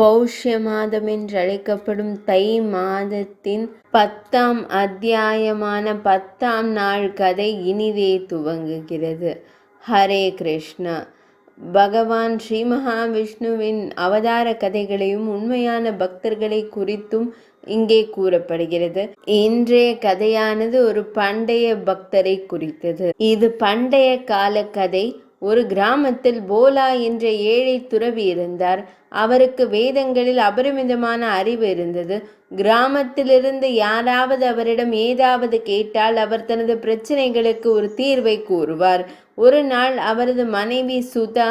பௌஷ்ய மாதம் என்றழைக்கப்படும் தை மாதத்தின் 10ஆம் அத்தியாயமான 10ஆம் நாள் கதை இனிதே துவங்குகிறது. ஹரே கிருஷ்ணா. பகவான் ஸ்ரீ மகாவிஷ்ணுவின் அவதார கதைகளையும் உண்மையான பக்தர்களை குறித்தும் இங்கே கூறப்படுகிறது. இன்றைய கதையானது ஒரு பண்டைய பக்தரை குறித்தது. இது பண்டைய கால கதை. ஒரு கிராமத்தில் போலா என்ற ஏழை துறவி இருந்தார். அவருக்கு வேதங்களில் அபரிமிதமான அறிவு இருந்தது. கிராமத்திலிருந்து யாராவது அவரிடம் ஏதாவது கேட்டால் அவர் தனது பிரச்சனைகளுக்கு ஒரு தீர்வை கூறுவார். ஒரு நாள் அவரது மனைவி சுதா,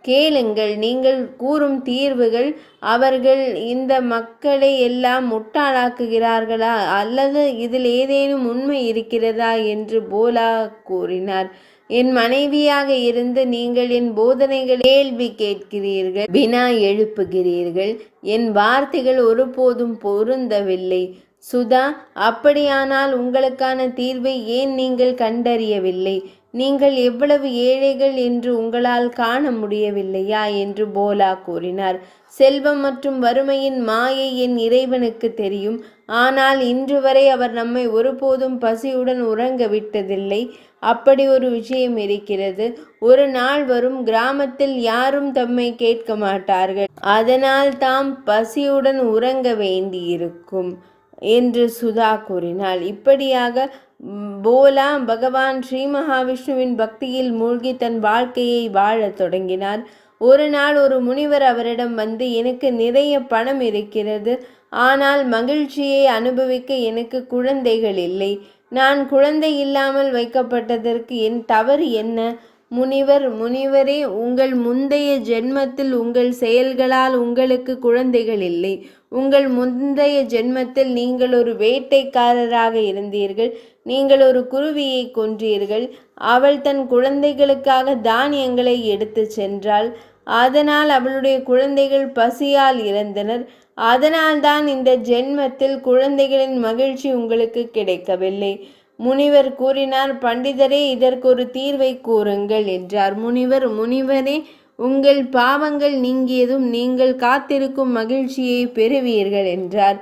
கேளுங்கள், நீங்கள் கூறும் தீர்வுகள் அவர்கள் இந்த மக்களை எல்லாம் முட்டாளாக்குகிறார்களா அல்லது இதில் ஏதேனும் உண்மை இருக்கிறதா என்று போலா கூறினார். என் மனைவியாக இருந்து நீங்கள் என் போதனைகள் கேள்வி கேட்கிறீர்கள், வினா எழுப்புகிறீர்கள். என் வார்த்தைகள் ஒருபோதும் பொருந்தவில்லை. சுதா, அப்படியானால் உங்களுக்கான தீர்வை ஏன் நீங்கள் கண்டறியவில்லை? நீங்கள் எவ்வளவு ஏழைகள் என்று உங்களால் காண முடியவில்லையா என்று போலா கூறினார். செல்வம் மற்றும் வறுமையின் மாயை என் இறைவனுக்கு தெரியும். ஆனால் இன்று வரை அவர் நம்மை ஒருபோதும் பசியுடன் உறங்க விட்டதில்லை. அப்படி ஒரு விஷயம் இருக்கிறது. ஒரு நாள் வரும், கிராமத்தில் யாரும் தம்மை கேட்க மாட்டார்கள். அதனால் தாம் பசியுடன் உறங்க வேண்டியிருக்கும் என்று சுதா கூறினாள். இப்படியாக போலா பகவான் ஸ்ரீ மகாவிஷ்ணுவின் பக்தியில் மூழ்கி தன் வாழ்க்கையை வாழத் தொடங்கினார். ஒரு நாள் ஒரு முனிவர் அவரிடம் வந்து, எனக்கு நிறைய பணம் இருக்கிறது, ஆனால் மகிழ்ச்சியை அனுபவிக்க எனக்கு குழந்தைகள் இல்லை. நான் குழந்தை இல்லாமல் வைக்கப்பட்டதற்கு என் தவறு என்ன? முனிவரே, உங்கள் முந்தைய ஜென்மத்தில் உங்கள் செயல்களால் உங்களுக்கு குழந்தைகள் இல்லை. உங்கள் முந்தைய ஜென்மத்தில் நீங்கள் ஒரு வேட்டைக்காரராக இருந்தீர்கள். நீங்கள் ஒரு குருவியை கொன்றீர்கள். அவள் தன் குழந்தைகளுக்காக தானியங்களை எடுத்து சென்றாள். அதனால் அவளுடைய குழந்தைகள் பசியால் இறந்தனர். அதனால்தான் இந்த ஜென்மத்தில் குழந்தைகளின் மகிழ்ச்சி உங்களுக்கு கிடைக்கவில்லை. முனிவர் கூறினார், பண்டிதரே, இதற்கு ஒரு தீர்வை கூறுங்கள் என்றார். முனிவரே, உங்கள் பாவங்கள் நீங்கியதும் நீங்கள் காத்திருக்கும் மகிழ்ச்சியை பெறுவீர்கள் என்றார்.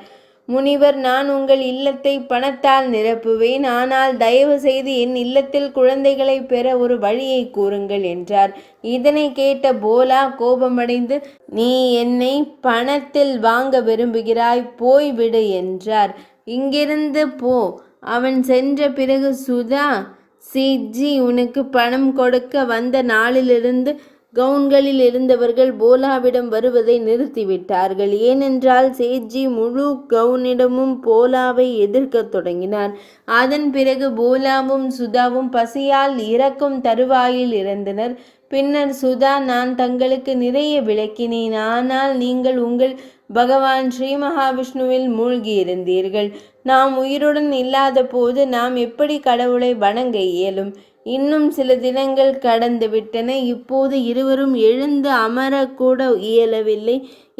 முனிவர், நான் உங்கள் இல்லத்தை பணத்தால் நிரப்புவேன், ஆனால் தயவு செய்து என் இல்லத்தில் குழந்தைகளை பெற ஒரு வழியை கூறுங்கள் என்றார். இதனை கேட்ட போலா கோபமடைந்து, நீ என்னை பணத்தில் வாங்க விரும்புகிறாய், போய்விடு என்றார். இங்கிருந்து போ. அவன் சென்ற பிறகு சுதா, சேட்ஜி உனக்கு பணம் கொடுக்க வந்த நாளிலிருந்து கவுன்களில் இருந்தவர்கள் போலாவிடம் வருவதை நிறுத்திவிட்டார்கள். ஏனென்றால் சேட்ஜி முழு கவுனிடமும் போலாவை எதிர்க்க தொடங்கினார். அதன் பிறகு போலாவும் சுதாவும் பசியால் இறக்கும் தருவாயில் இருந்தனர். பின்னர் சுதா, நான் தங்களுக்கு நிறைய விளக்கினேன், ஆனால் நீங்கள் உங்கள் பகவான் ஸ்ரீ மகாவிஷ்ணுவில் மூழ்கி இருந்தீர்கள். நாம் உயிருடன் இல்லாத போது நாம் எப்படி கடவுளை வணங்க இயலும்? இன்னும் சில தினங்கள் கடந்து விட்டன. இப்போது இருவரும் எழுந்து அமரக்கூட இயலவில்லை.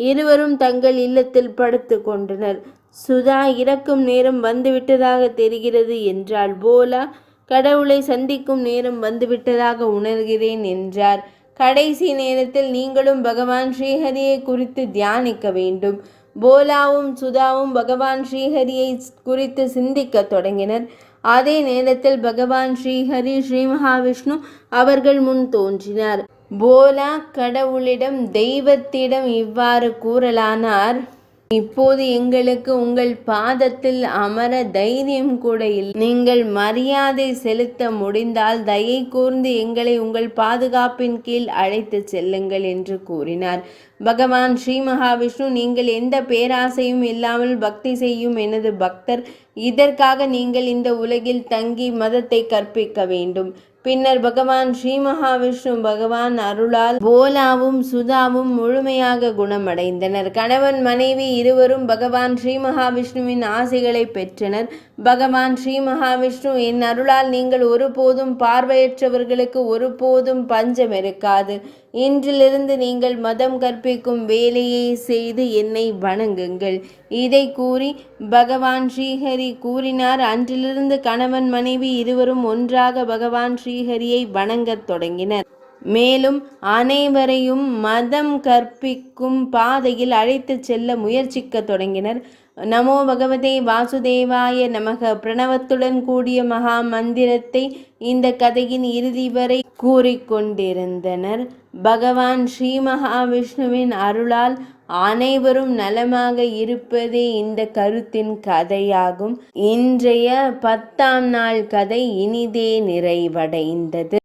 இருவரும் தங்கள் இல்லத்தில் படுத்து கொண்டனர். சுதா, இறக்கும் நேரம் வந்துவிட்டதாக தெரிகிறது என்றாள். போலா, கடவுளை சந்திக்கும் நேரம் வந்துவிட்டதாக உணர்கிறேன் என்றார். கடைசி நேரத்தில் நீங்களும் பகவான் ஸ்ரீஹரியை குறித்து தியானிக்க வேண்டும். போலாவும் சுதாவும் பகவான் ஸ்ரீஹரியை குறித்து சிந்திக்க தொடங்கினர். அதே நேரத்தில் பகவான் ஸ்ரீஹரி, ஸ்ரீ மகாவிஷ்ணு அவர்கள் முன் தோன்றினார். போலா கடவுளிடம், தெய்வத்திடம் இவ்வாறு கூறலானார், இப்போது எங்களுக்கு உங்கள் பாதத்தில் அமர தைரியம் கூட இல்லை. நீங்கள் மரியாதை செலுத்த முடிந்தால் தயை கூர்ந்து எங்களை உங்கள் பாதுகாப்பின் கீழ் அழைத்து செல்லுங்கள் என்று கூறினார். பகவான் ஸ்ரீ மகாவிஷ்ணு, நீங்கள் எந்த பேராசையும் இல்லாமல் பக்தி செய்யும் எனது பக்தர். இதற்காக நீங்கள் இந்த உலகில் தங்கி மதத்தை கற்பிக்க வேண்டும். பின்னர் பகவான் ஸ்ரீ மகாவிஷ்ணு பகவான் அருளால் போலாவும் சுதாவும் முழுமையாக குணமடைந்தனர். கணவன் மனைவி இருவரும் பகவான் ஸ்ரீ மகாவிஷ்ணுவின் ஆசைகளை பெற்றனர். பகவான் ஸ்ரீ மகாவிஷ்ணு, என் அருளால் நீங்கள் ஒருபோதும் பார்வையற்றவர்களுக்கு ஒருபோதும் பஞ்சம் இருக்காது. இன்றிலிருந்து நீங்கள் மதம் கற்பிக்கும் வேலையை செய்து என்னை வணங்குங்கள். இதை கூறி பகவான் ஸ்ரீஹரி கூறினார். அன்றிலிருந்து கணவன் மனைவி இருவரும் ஒன்றாக பகவான் ஸ்ரீஹரியை வணங்கத் தொடங்கினர். மேலும் அனைவரையும் மதம் கற்பிக்கும் பாதையில் அழைத்துச் செல்ல முயற்சிக்க தொடங்கினர். நமோ பகவதே வாசுதேவாய நமக பிரணவத்துடன் கூடிய மகா மந்திரத்தை இந்த கதையின் இறுதி வரை கூறிக்கொண்டிருந்தனர். பகவான் ஸ்ரீ மகாவிஷ்ணுவின் அருளால் அனைவரும் நலமாக இருப்பதே இந்த கருத்தின் கதையாகும். இன்றைய 10ஆம் நாள் கதை இனிதே நிறைவடைந்தது.